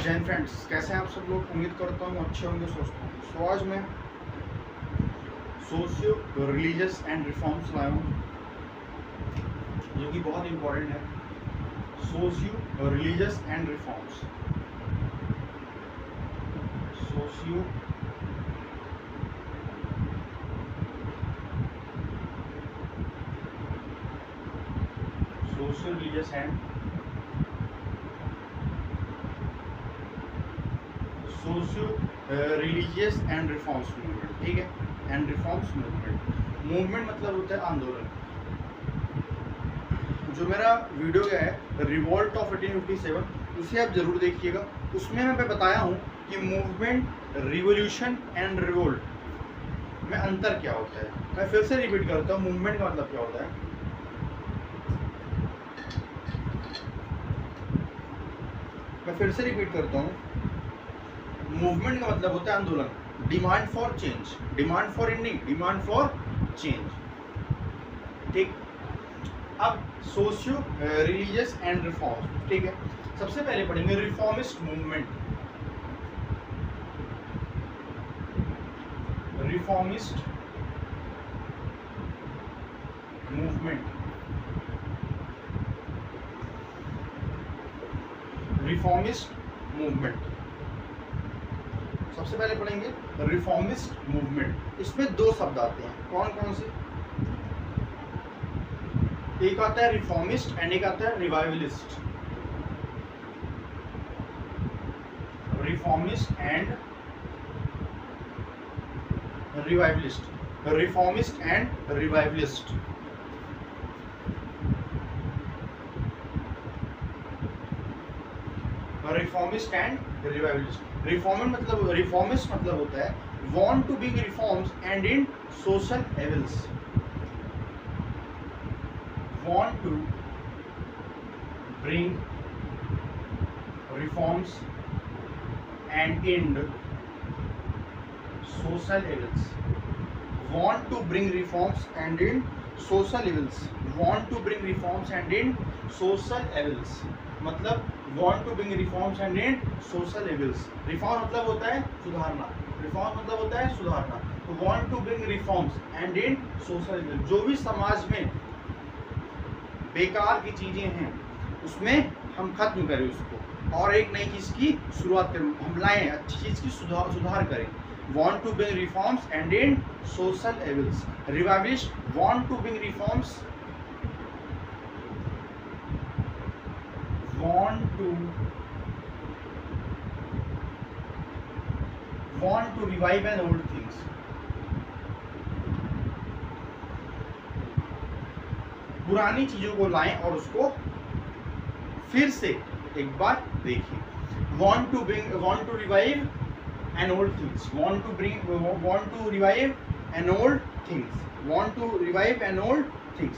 Jain friends, कैसे हैं आप सब लोग। उम्मीद करता हूँ अच्छे होंगे, सोचता हूँ। सो आज मैं सोशियो रिलीजियस एंड रिफॉर्म्स लाया हूँ जो कि बहुत इम्पोर्टेंट है। Socio religious and reforms, socio religious and religious and reforms movement, ठीक है। एंड रिफॉर्म्स मूवमेंट मतलब होता है आंदोलन। जो मेरा वीडियो गया है रिवॉल्ट ऑफ 1857, उसे आप जरूर देखिएगा। उसमें मैं बताया हूँ कि मूवमेंट, रिवोल्यूशन एंड रिवोल्ट में अंतर क्या होता है। मैं फिर से रिपीट करता हूँ, मूवमेंट का मतलब क्या होता है। मैं फिर से रिपीट करता हूँ, मूवमेंट का मतलब होता है आंदोलन, demand for change, demand for ending, demand for change, ठीक। अब सोशियो रिलीजियस एंड रिफॉर्म्स, ठीक है। सबसे पहले पढ़ेंगे reformist movement. Reformist movement, reformist movement. सबसे पहले पढ़ेंगे रिफॉर्मिस्ट मूवमेंट। इसमें दो शब्द आते हैं, कौन कौन से। एक आता है रिफॉर्मिस्ट एंड एक आता है revivalist. Reformist and revivalist, reformist and revivalist. Reformist and revivalist. Reformist मतलब होता है want to bring reforms and in social evils, want to bring reforms and end social evils. Want to bring reforms and end social evils. Want to bring reforms and end social evils. मतलब want to bring reforms and end social evils. Reform मतलब होता है सुधारना, reform मतलब होता है सुधारना। तो want to bring reforms and end social evils, जो भी समाज में बेकार की चीजें हैं उसमें हम खत्म करें उसको और एक नई चीज की शुरुआत करें, हम लाएं, अच्छी चीज की सुधार करें। Want to bring reforms and and social evils. Revivalist want to bring reforms, want to revive an old things। पुरानी चीजों को लाएं और उसको फिर से एक बार देखिए। want to revive an old things, want to revive an old things, want to revive an old things,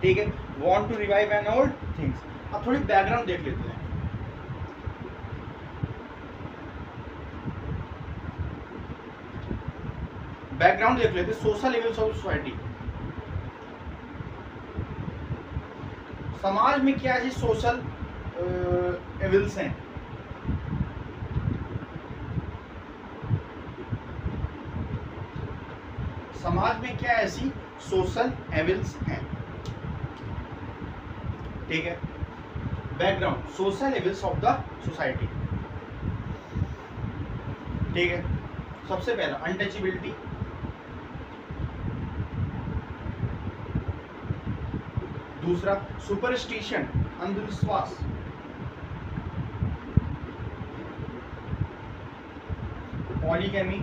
ठीक है। want to revive an old things। अब थोड़ी बैकग्राउंड देख लेते हैं। बैकग्राउंड देख लेते हैं सोशल एविल्स ऑफ सोसाइटी। समाज में क्या ऐसी सोशल एविल्स हैं। समाज में क्या ऐसी सोशल एविल्स हैं, ठीक है। Background social evils of the society, ठीक है। सबसे पहला अनटचेबिलिटी, दूसरा सुपरस्टिशन अंधविश्वास, polygamy,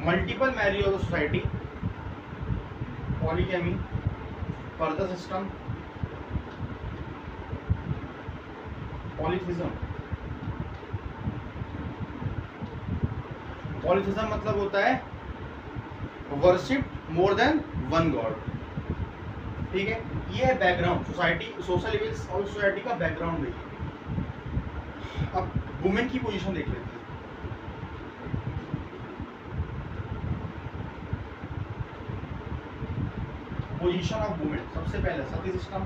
multiple marriage of the society, polygamy, पर्दा सिस्टम, पॉलीथिज्म। पॉलीथिज्म मतलब होता है worship more than one God, ठीक है। ये है बैकग्राउंड सोसाइटी, सोशल एविल्स और सोसाइटी का बैकग्राउंड देखिए। अब वुमेन की पोजीशन देख लेते हैं। पोजीशन ऑफ वुमेन, सबसे पहले sati system,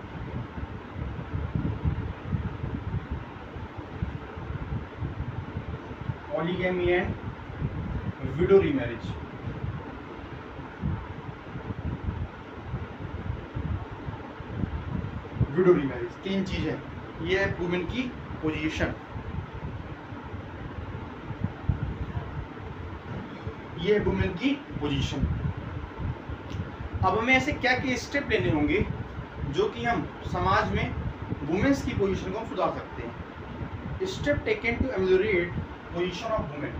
polygamy and widow remarriage. Widow remarriage 3 चीजें, ये है वुमेन की पोजीशन, ये है वुमेन की पोजीशन। अब हमें ऐसे क्या क्या स्टेप लेने होंगे जो कि हम समाज में वुमेन्स की पोजीशन को हम सुधार सकते हैं। Step taken to ameliorate position of women.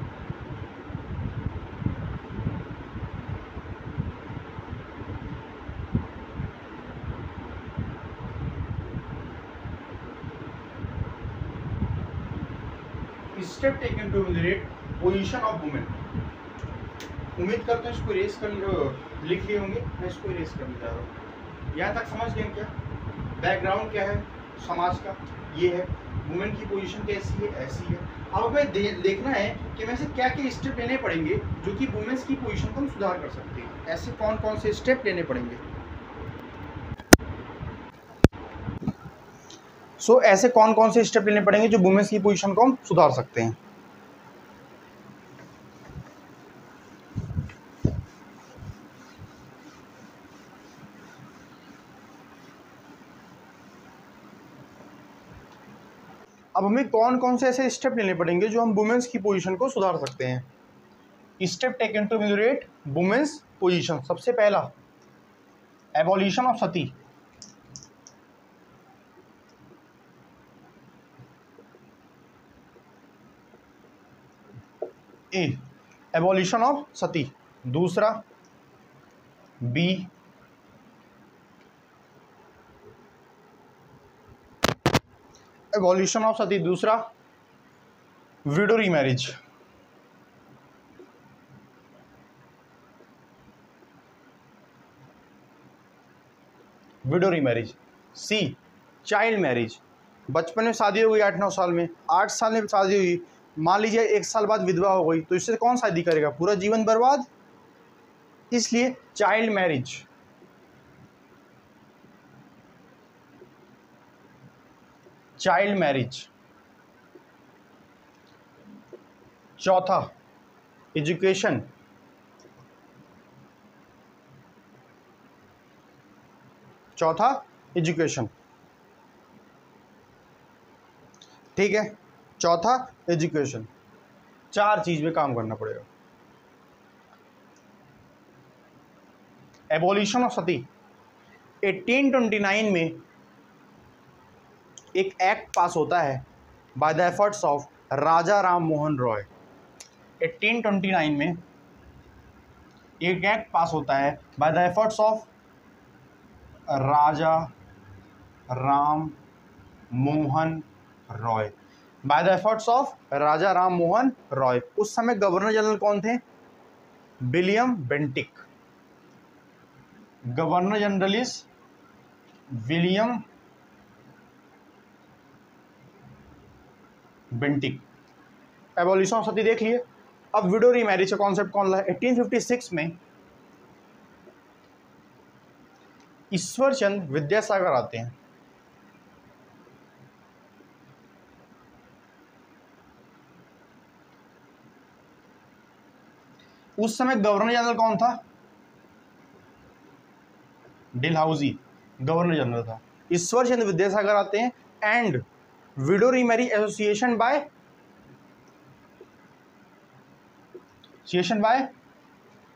Step taken to ameliorate position of women. उम्मीद करते हैं इसको इरेज कर लिख लिए होंगे, मैं इसको इरेज करने जा रहा हूँ। यहाँ तक समझ गए क्या? बैकग्राउंड क्या है समाज का, ये है। वुमेन की पोजीशन कैसी है, ऐसी है। अब हमें देखना है कि वैसे क्या क्या स्टेप लेने पड़ेंगे जो कि वुमेन्स की पोजीशन को हम सुधार कर सकते हैं। ऐसे कौन कौन से स्टेप लेने पड़ेंगे? ऐसे कौन कौन से स्टेप लेने पड़ेंगे जो वुमेन्स की पोजीशन को हम सुधार सकते हैं? अब हमें कौन कौन से ऐसे स्टेप लेने पड़ेंगे जो हम वुमेन्स की पोजीशन को सुधार सकते हैं? Step taken to ameliorate women's position. सबसे पहला, abolition of sati. A, abolition of sati. दूसरा, बी, एबॉलिशन ऑफ सती दूसरा, widow remarriage. Widow remarriage. C, child marriage. बचपन में शादी हो गई 8-9 साल में, 8 साल में शादी हुई, मान लीजिए 1 साल बाद विधवा हो गई, तो इससे कौन शादी करेगा? पूरा जीवन बर्बाद। इसलिए चाइल्ड मैरिज। Child marriage. चौथा, एजुकेशन। चौथा, एजुकेशन। ठीक है, चौथा एजुकेशन। 4 चीज में काम करना पड़ेगा। एबॉलिशन ऑफ सती। 1829 में एक एक्ट पास होता है by the efforts of Raja Ram Mohan Roy. 1829 में एक एक्ट पास होता है by the efforts of Raja Ram Mohan Roy. By the efforts of Raja Ram Mohan Roy. उस समय गवर्नर जनरल कौन थे? William Bentinck. Governor general is William Bentinck. Abolition of sati देख लिए। अब विडो रीमैरिज का कॉन्सेप्ट कौन लाया? 1856 में ईश्वर चंद्र विद्यासागर आते हैं। उस समय गवर्नर जनरल कौन था? डलहौजी गवर्नर जनरल था। ईश्वर चंद्र विद्यासागर आते हैं and widow remarriage association by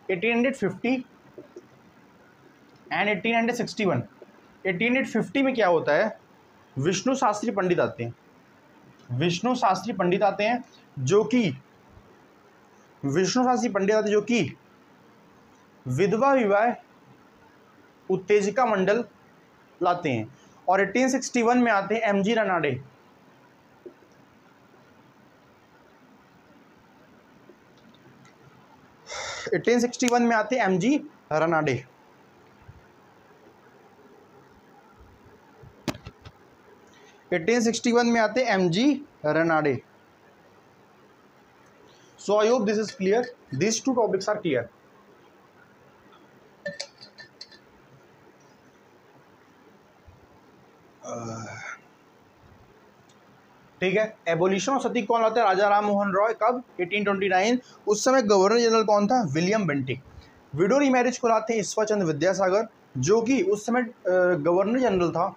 1850 and 1861। 1850 में क्या होता है? विष्णु शास्त्री पंडित आते हैं। विष्णु शास्त्री पंडित आते हैं जो कि विधवा विवाह उत्तेजिका मंडल लाते हैं। और 1861 में आते हैं एमजी रनाडे। 1861 में आते हैं एमजी रनाडे। में आते हैं MG Ranade. So I hope this is clear. This 2 topics are clear. ठीक है। एबोलिशन ऑफ सती कौन लाते हैं? राजा राम मोहन रॉय। कब? 1829। उस समय गवर्नर जनरल कौन था? William Bentinck. विडो रीमैरिज को लाते हैं ईश्वर चंद्र विद्यासागर, जो कि उस समय गवर्नर जनरल था।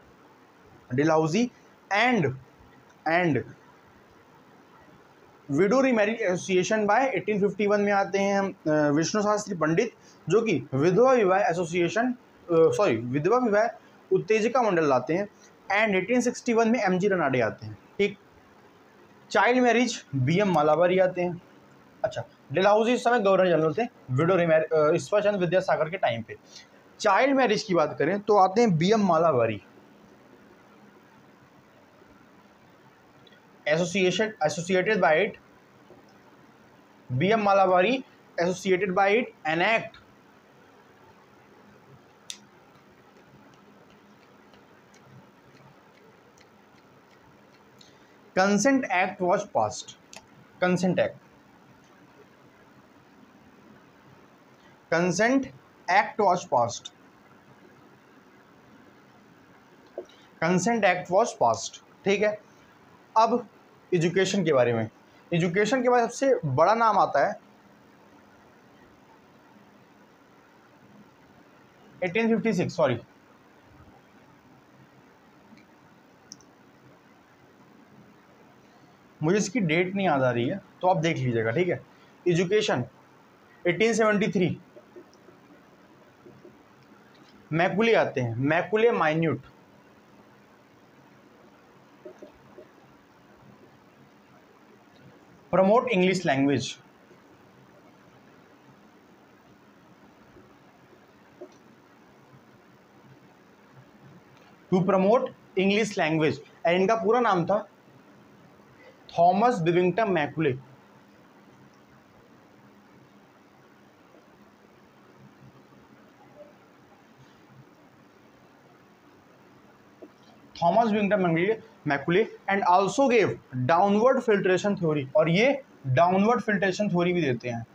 Dalhousie and widow remarriage association by 1851 में आते हैं हम विष्णु शास्त्री पंडित, जो कि विधवा विवाह एसोसिएशन विधवा विवाह उत्तेजिका मंडल लाते हैं। एंड 1861 में एमजी रनाडे आते हैं। ठीक। चाइल्ड मैरिज बीएम मालाबारी आते हैं। अच्छा, डलहौजी इस समय गवर्नर जनरल थे विडो रीमैरिज ईश्वर चंद्र विद्यासागर के टाइम पे। चाइल्ड मैरिज की बात करें तो आते हैं BM Malabari. Associated by it BM Malabari associated by it an act consent act was passed. consent act was passed. consent act was passed। ठीक है। अब एजुकेशन के बारे में, एजुकेशन के बाद सबसे बड़ा नाम आता है 1856। सॉरी, मुझे इसकी डेट नहीं याद आ रही है, तो आप देख लीजिएगा। ठीक है। एजुकेशन 1873 मैकुले आते हैं, Macaulay minute. Promote English language, to promote English language. And इनका पूरा नाम था Thomas Babington Macaulay. Thomas Babington Macaulay and also gave downward filtration theory, और ये डाउनवर्ड फिल्ट्रेशन थ्योरी भी देते हैं।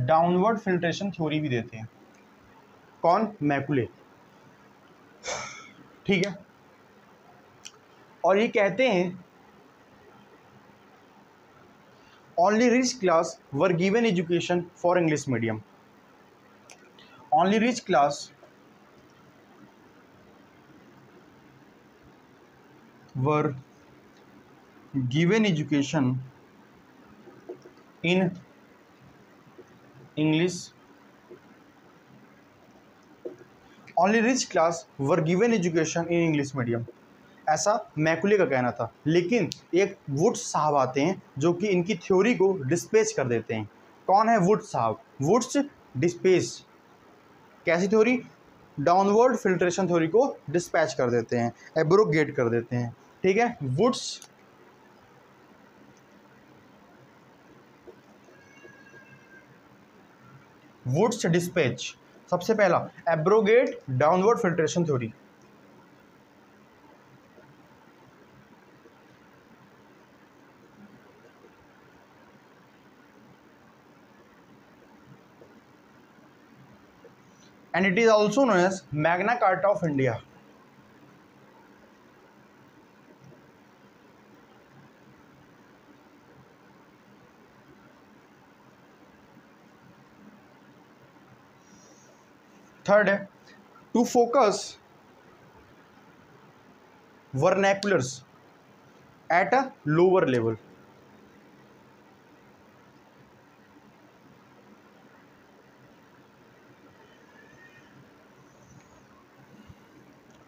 डाउनवर्ड फिल्ट्रेशन थ्योरी भी देते हैं कौन? मैकुले। ठीक है। और ये कहते हैं only rich class were given education for English medium. Only rich class were given education in English. Only rich class were given education in English medium. ऐसा मैकुले का कहना था। लेकिन एक वुड्स साहब आते हैं जो कि इनकी थ्योरी को डिस्पेच कर देते हैं। कौन है वुड्स साहब? Wood's despatch. कैसी थ्योरी? डाउनवर्ड फिल्ट्रेशन थ्योरी को डिस्पैच कर देते हैं, एब्रोगेट कर देते हैं। ठीक है। Wood's despatch. सबसे पहला abrogate downward filtration theory. and it is also known as Magna Carta of India. Third है to focus vernaculars at a lower level.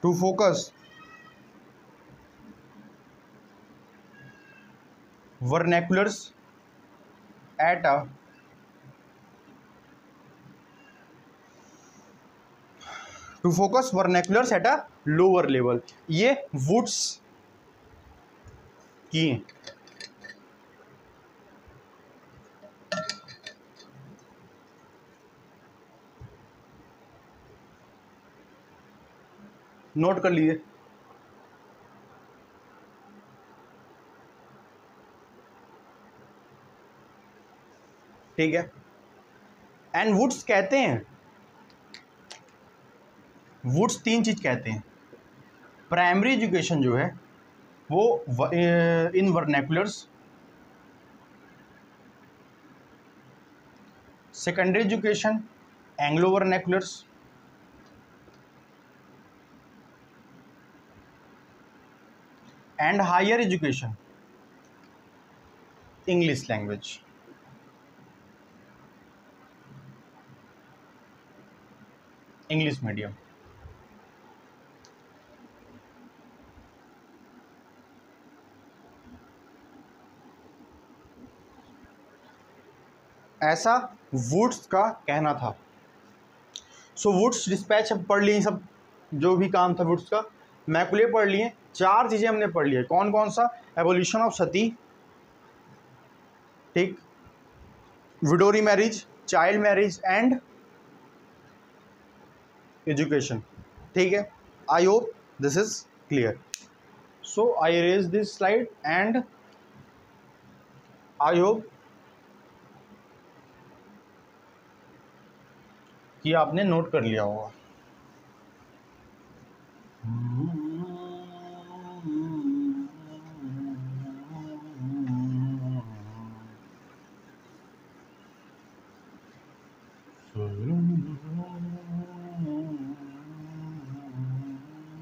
To focus vernaculars at a lower level. ये woods की note कर लीजिए। ठीक है। And woods कहते हैं woods 3 चीज़ कहते हैं। प्राइमरी एजुकेशन जो है वो in vernaculars, secondary education Anglo vernaculars, and higher education English language. English medium. ऐसा वुड्स का कहना था। सो वुड्स डिस्पैच अब पढ़ लिए सब, जो भी काम था वुड्स का मैकुले पढ़ लिए। 4 चीज़ें हमने पढ़ ली है। कौन कौन सा? एवोल्यूशन ऑफ सती, ठीक, widow marriage, child marriage and education, ठीक है। I hope this is clear. So I raise this slide and I hope कि आपने नोट कर लिया होगा।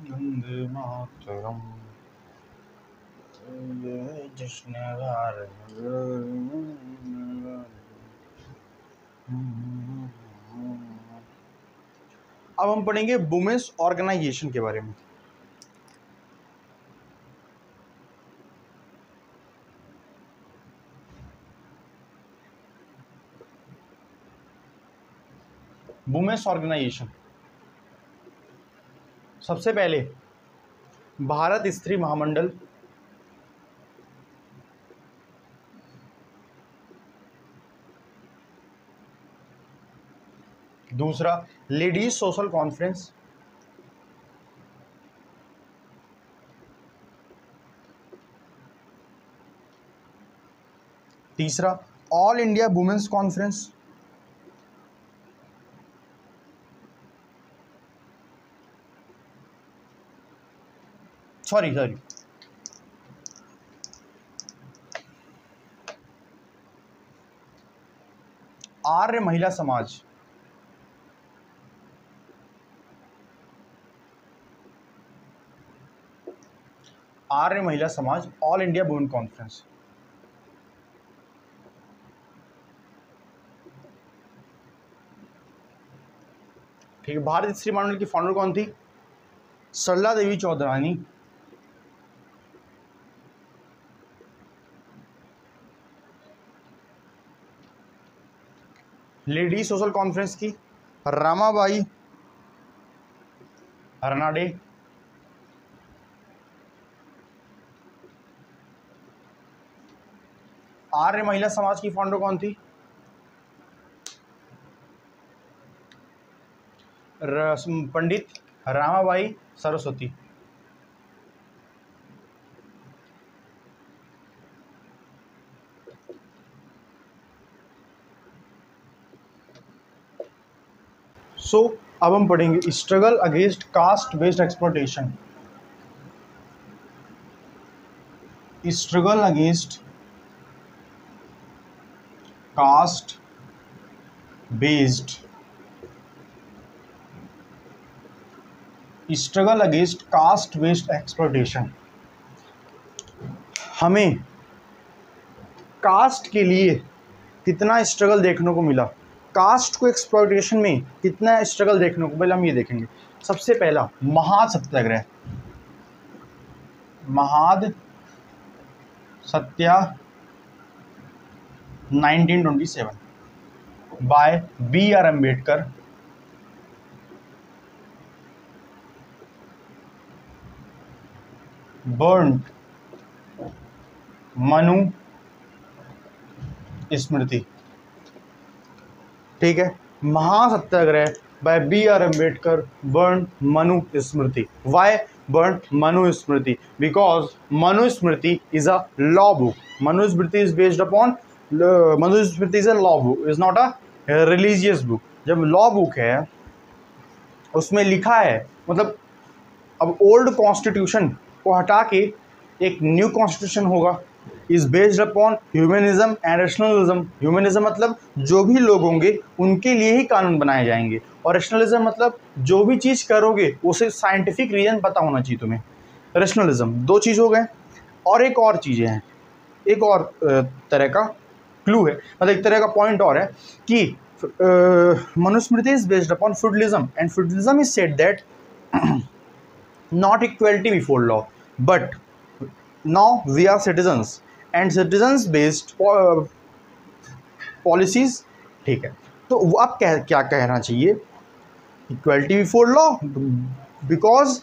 वंदे मातरम, जश्न अब हम पढ़ेंगे वुमेन्स ऑर्गेनाइजेशन के बारे में। वुमेन्स ऑर्गेनाइजेशन, सबसे पहले भारत स्त्री महामंडल, दूसरा लेडीज सोशल कॉन्फ्रेंस, तीसरा all India women's conference, sorry Arya Mahila Samaj, आर्य महिला समाज ऑल इंडिया वुमेन कॉन्फ्रेंस, ठीक है। भारत स्त्री महामंडल की फाउंडर कौन थी? सरला देवी चौधरानी। लेडीज सोशल कॉन्फ्रेंस की रामाबाई हरनाडे। आर्य महिला समाज की फाउंडर कौन थी? पंडित रामाबाई सरस्वती। सो अब हम पढ़ेंगे struggle against caste based exploitation. Struggle against caste based, struggle against caste based exploitation. हमें कास्ट के लिए कितना स्ट्रगल देखने को मिला, कास्ट को एक्सप्लॉयटेशन में कितना स्ट्रगल देखने को मिला, हम ये देखेंगे। सबसे पहला Mahad Satyagraha, Mahad Satyagraha 1927 by B.R. Ambedkar, burned Manu Smriti, ठीक है। Mahasatyagraha by B.R. Ambedkar, burn Manu Smriti. Why burn Manu Smriti? Because Manu Smriti is a law book. Manu Smriti is based upon, Manu Smriti is a law book, is not a religious book. जब लॉ बुक है उसमें लिखा है मतलब अब ओल्ड कॉन्स्टिट्यूशन को हटा के एक न्यू कॉन्स्टिट्यूशन होगा, is based upon humanism and rationalism. Humanism मतलब जो भी लोग होंगे उनके लिए ही कानून बनाए जाएंगे, और रैशनलिज्म मतलब जो भी चीज़ करोगे उसे साइंटिफिक रीजन पता होना चाहिए तुम्हें। रैशनलिज्म, दो चीज़ हो गए। और एक और चीज़ें हैं, एक और तरह का क्लू है, मतलब एक तरह का पॉइंट और है कि Manusmriti is based upon feudalism and feudalism is said that not equality before law, but now we are citizens and citizens based policies। ठीक है, तो वो अब क्या कहना चाहिए, equality before law because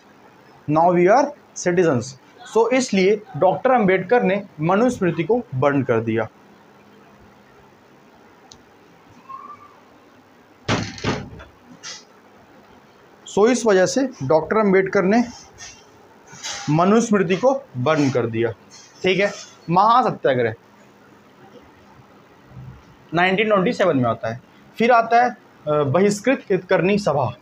now we are citizens. So इसलिए doctor Ambedkar ने मनुस्मृति को बर्न कर दिया। सो इस वजह से डॉक्टर अंबेडकर ने मनुस्मृति को बर्न कर दिया। ठीक है, महासत्याग्रह 1927 में आता है। फिर आता है बहिष्कृत हितकर्णी सभा।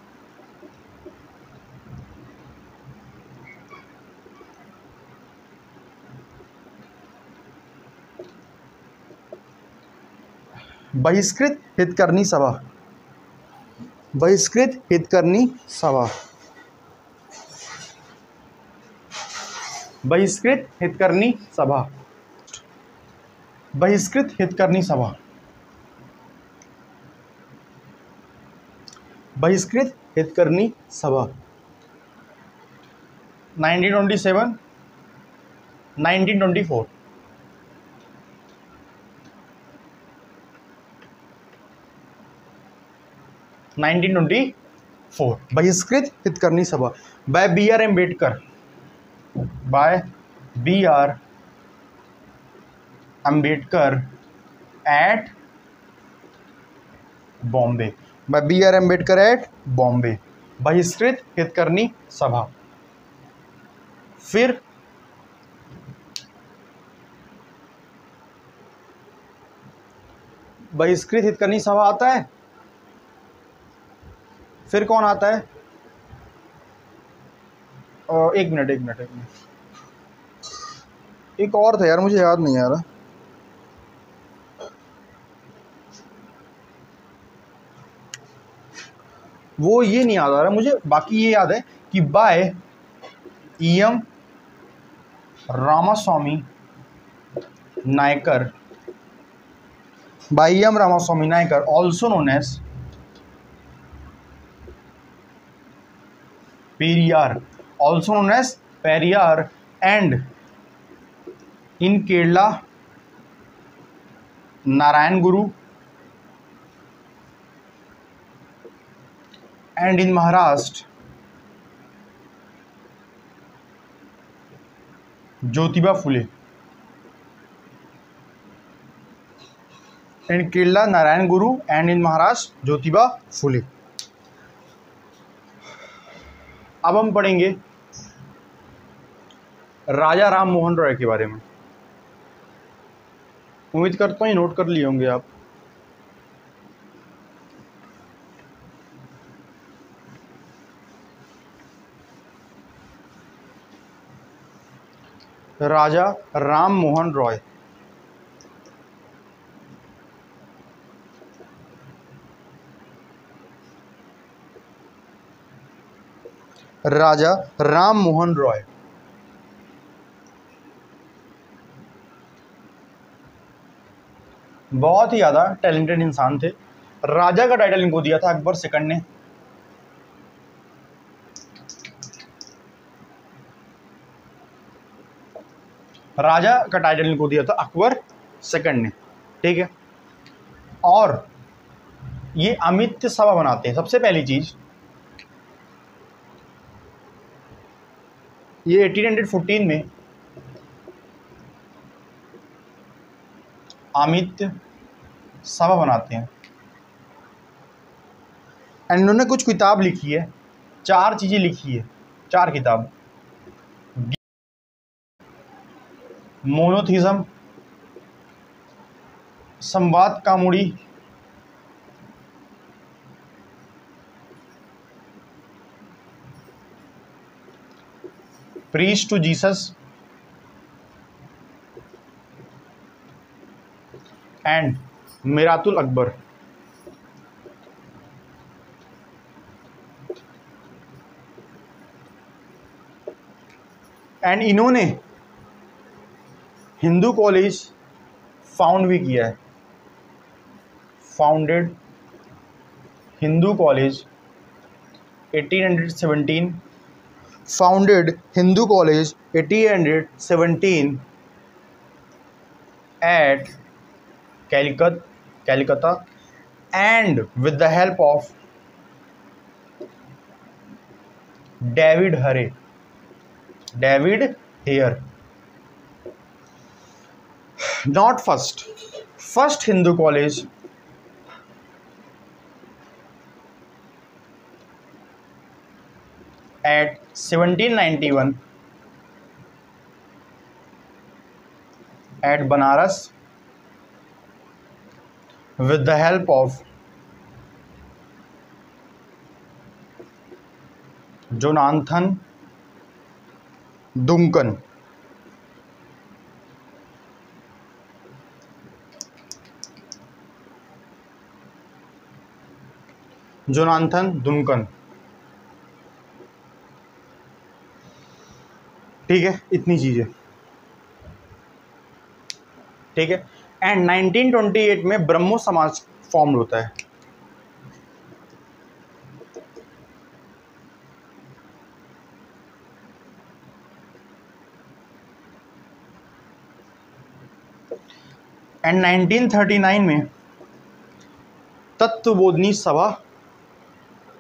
बहिष्कृत हितकर्णी सभा, बहिष्कृत हितकर्णी सभा, बहिष्कृत हितकर्णी सभा, बहिष्कृत हितकर्णी सभा, बहिष्कृत हितकर्णी सभा 1927 1924। Bahishkrit Hitakarini Sabha by B R Ambedkar, by B R Ambedkar at Bombay, by B R Ambedkar at Bombay, Bahishkrit Hitakarini सभा। फिर बहिष्कृत हितकर्णी सभा आता है। फिर कौन आता है, एक मिनट, एक और था यार, मुझे याद नहीं आ रहा। वो ये नहीं याद आ रहा मुझे, बाकी ये याद है कि by M Ramaswamy Naicker, by M Ramaswamy Naicker also known as Periyar, also known as Periyar, and in Kerala Narayan Guru, and in Maharashtra Jyotiba Phule, in Kerala Narayan Guru and in Maharashtra Jyotiba Phule। अब हम पढ़ेंगे राजा राम मोहन रॉय के बारे में। उम्मीद करता हूँ note कर लिए होंगे आप। राजा राम मोहन रॉय, राजा राम मोहन रॉय बहुत ही ज़्यादा टैलेंटेड इंसान थे। राजा का टाइटल इनको दिया था अकबर सेकंड ने। राजा का टाइटल इनको दिया था अकबर सेकंड ने। ठीक है, और ये अमित्य सभा बनाते हैं। सबसे पहली चीज, ये 1814 में अमित्य सभा बनाते हैं। एंड इन्होंने कुछ किताब लिखी है, 4 चीजें लिखी है, 4 किताब। Monotheism, Sambad Kaumudi, preach to Jesus and Miratul Akbar. And इन्होंने हिंदू कॉलेज फाउंड भी किया है, founded Hindu college 1817, founded Hindu college 1817 at Calcutta and with the help of David Hare. Not first Hindu college at 1791 at Banaras with the help of Jonathan Duncan. ठीक है, इतनी चीजें, ठीक है। एंड 1928 में ब्रह्मो समाज फॉर्म होता है। एंड 1939 में तत्वबोधिनी सभा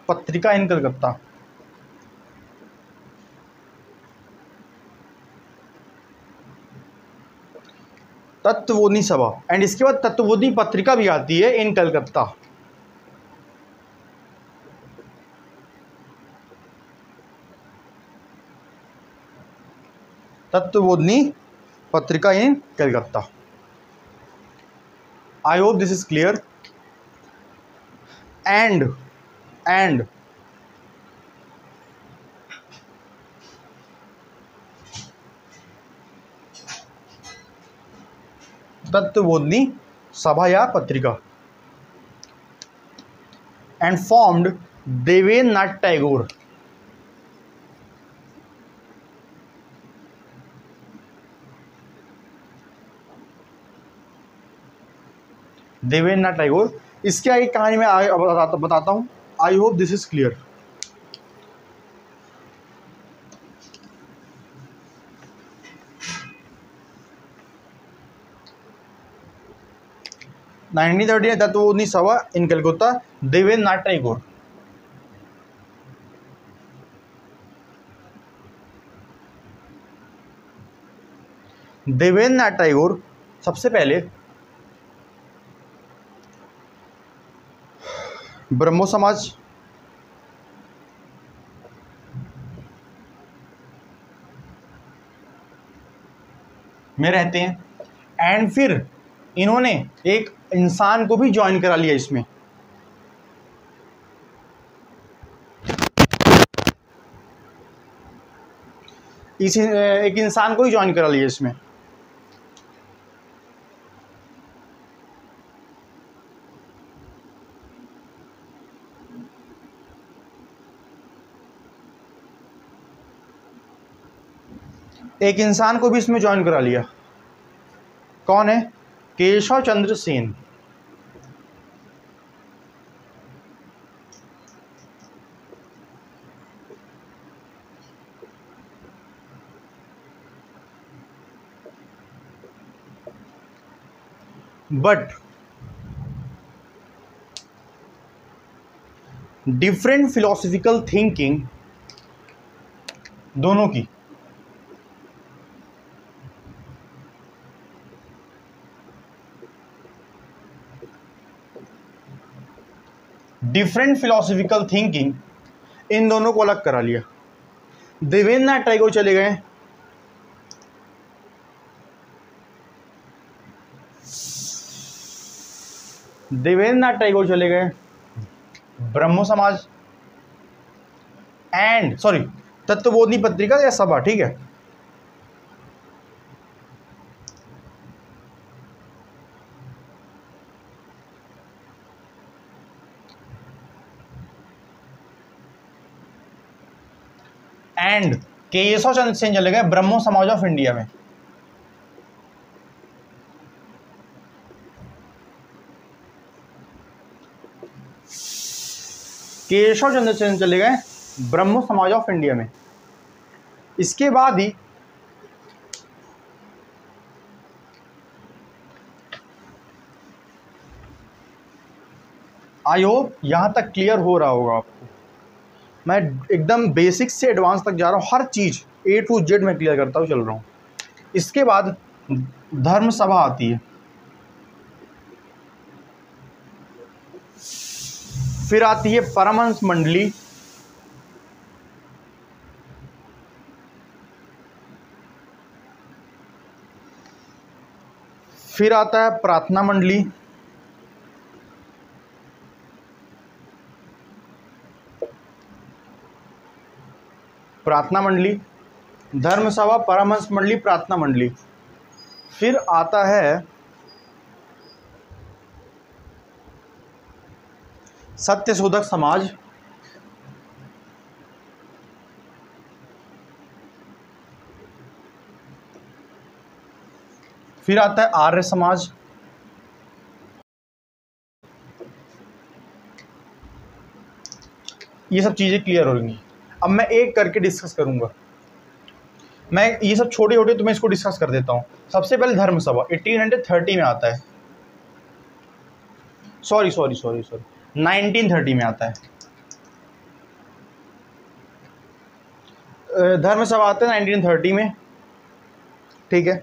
पत्रिका इन कलकत्ता, तत्वबोधिनी सभा, एंड इसके बाद तत्वबोधिनी पत्रिका भी आती है इन Calcutta. Tattvabodhini Patrika in Calcutta. I hope this is clear. And Tattvabodhini Sabha या पत्रिका एंड फॉर्म्ड देवेंद्रनाथ टैगोर। देवेंद्रनाथ टैगोर, इसके आगे कहानी में बताता हूं। I hope this is clear. Tattvabodhini Sabha in Calcutta, Debendranath Tagore. Debendranath Tagore सबसे पहले ब्रह्मो समाज में रहते हैं, एंड फिर इन्होंने एक इंसान को भी ज्वाइन करा लिया इसमें। एक इंसान को ही ज्वाइन करा लिया इसमें। एक इंसान को भी इसमें ज्वाइन करा लिया। कौन है? Keshav Chandra Sen. But different philosophical thinking दोनों की, डिफरेंट फिलोसॉफिकल थिंकिंग इन दोनों को अलग करा लिया। देवेंद्रनाथ टैगोर चले गए ब्रह्मो समाज एंड तत्वबोधिनी पत्रिका या सभा, ठीक है। एंड केशव चंद्र सेन चले गए ब्रह्मो समाज ऑफ इंडिया में। केशव चंद्र सेन चले गए ब्रह्मो समाज ऑफ इंडिया में। इसके बाद ही आई होप यहां तक क्लियर हो रहा होगा आपको। मैं एकदम बेसिक से एडवांस तक जा रहा हूँ, हर चीज़ A to Z में क्लियर करता हुआ चल रहा हूँ। इसके बाद धर्म सभा आती है, फिर आती है परमहंस मंडली, फिर आता है प्रार्थना मंडली, प्रार्थना मंडली, धर्म सभा, परमहंस मंडली, प्रार्थना मंडली। फिर आता है सत्यशोधक समाज, फिर आता है आर्य समाज, ये सब चीज़ें क्लियर हो रही हैं। अब मैं एक करके डिस्कस करूंगा। मैं ये सब छोटे छोटे तो मैं इसको डिस्कस कर देता हूँ। सबसे पहले धर्म सभा 1830 में आता है, सॉरी 1930 में आता है। धर्म सभा आता है 1930 में, ठीक है।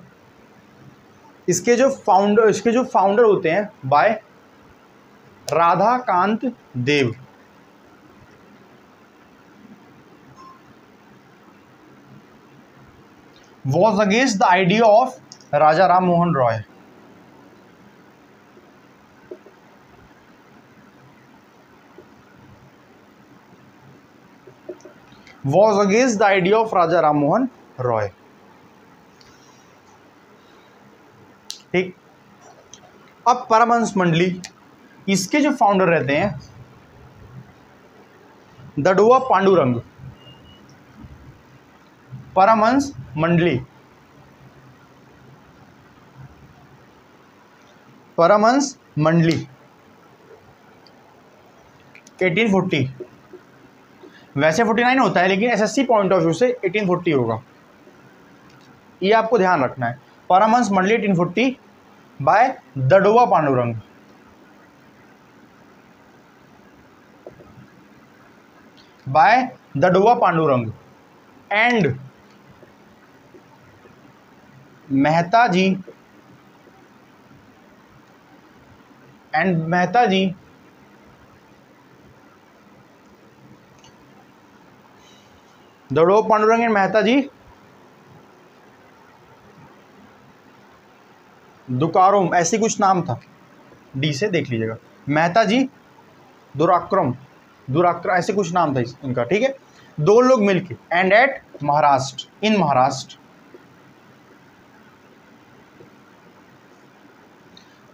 इसके जो फाउंडर होते हैं by Radhakant Deb. was against the idea of Raja Ram Mohan Roy. Was against the idea of Raja Ram Mohan Roy. ठीक। अब परमहंस मंडली, इसके जो फाउंडर रहते हैं दड़ुआ पांडुरंग। परमहंस मंडली, परमहंस मंडली 1840, वैसे 49 होता है लेकिन एसएससी पॉइंट ऑफ व्यू से 1840 होगा, ये आपको ध्यान रखना है। Paramhans Mandali 1840 by Dadoba Pandurang. By Dadoba Pandurang and Mehta ji Dadoba Pandurang and Mehta ji Durgaram, ऐसी कुछ नाम था, डी से देख लीजिएगा। मेहता जी दुराक्रम ऐसे कुछ नाम था इनका, ठीक है। दो लोग मिलके एंड एट महाराष्ट्र, इन महाराष्ट्र।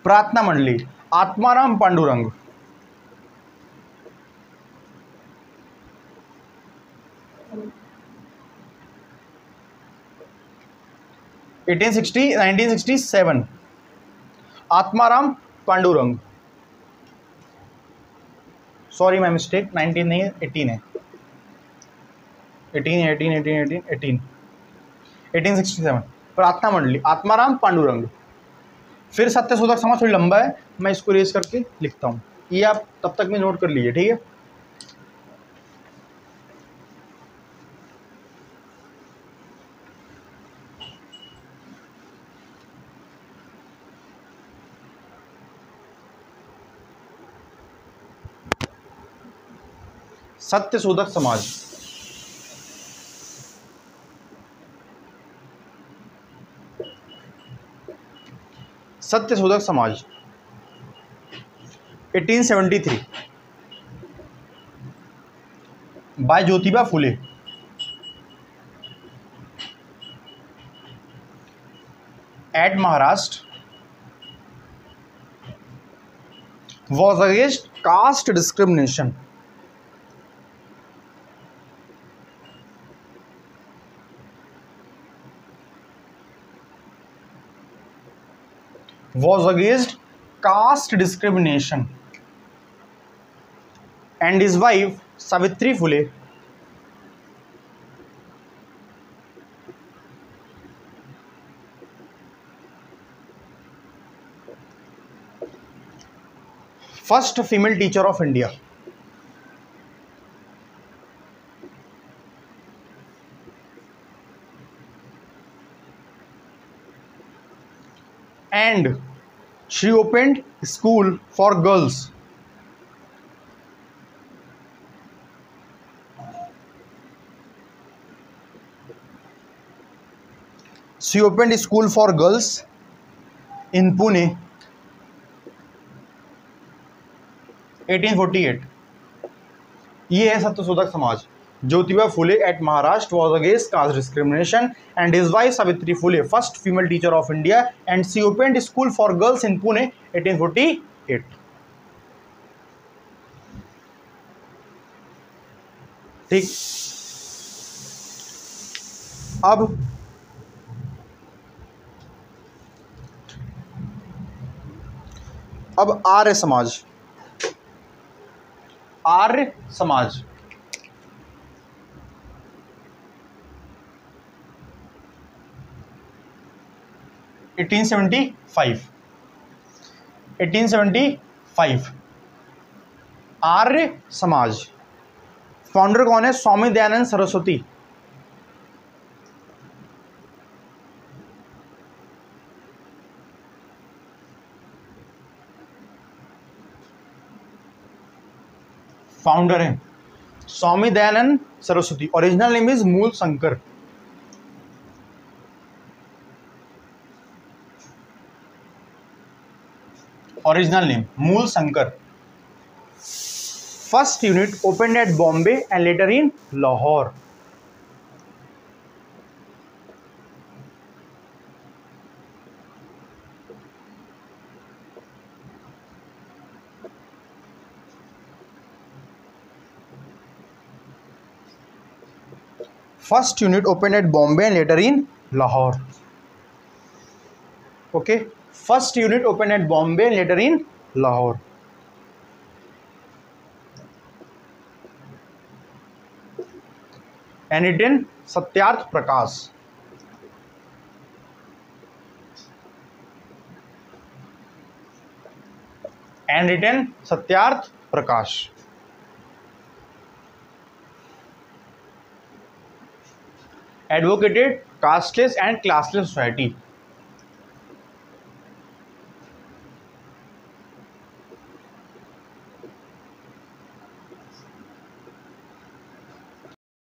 प्रार्थना मंडली Atmaram Pandurang, eighteen 1967 Atmaram Pandurang, sorry my mistake, 19 नहीं है 18 है, 1867 प्रार्थना मंडली आत्माराम पांडुरंग। फिर सत्यशोधक समाज थोड़ी लंबा है, मैं इसको रेस करके लिखता हूँ, ये आप तब तक में नोट कर लीजिए, ठीक है। Satyashodhak Samaj, Satyashodhak Samaj 1873 by Jyotiba Phule. At Maharashtra, was against caste discrimination. was against caste discrimination, and his wife Savitri Phule first female teacher of India. And she opened school for girls. She opened school for girls in Pune, 1848. ये है Satyashodhak Samaj. Jyotiba Phule at Maharashtra was against caste discrimination, and his wife Savitri Phule, first female teacher of India, and she opened school for girls in Pune, 1848. ठीक. अब Arya Samaj. Arya Samaj 1875. Arya Samaj founder कौन है? Swami Dayanand Saraswati. Founder है Swami Dayanand Saraswati. Original name is Mool Shankar. Original name Mool Shankar. First unit opened at Bombay and later in Lahore. First unit opened at Bombay and later in Lahore. Okay. First unit opened at Bombay and later in Lahore. And it in Satyarth Prakash. And it in Satyarth Prakash. Advocated casteless and classless society.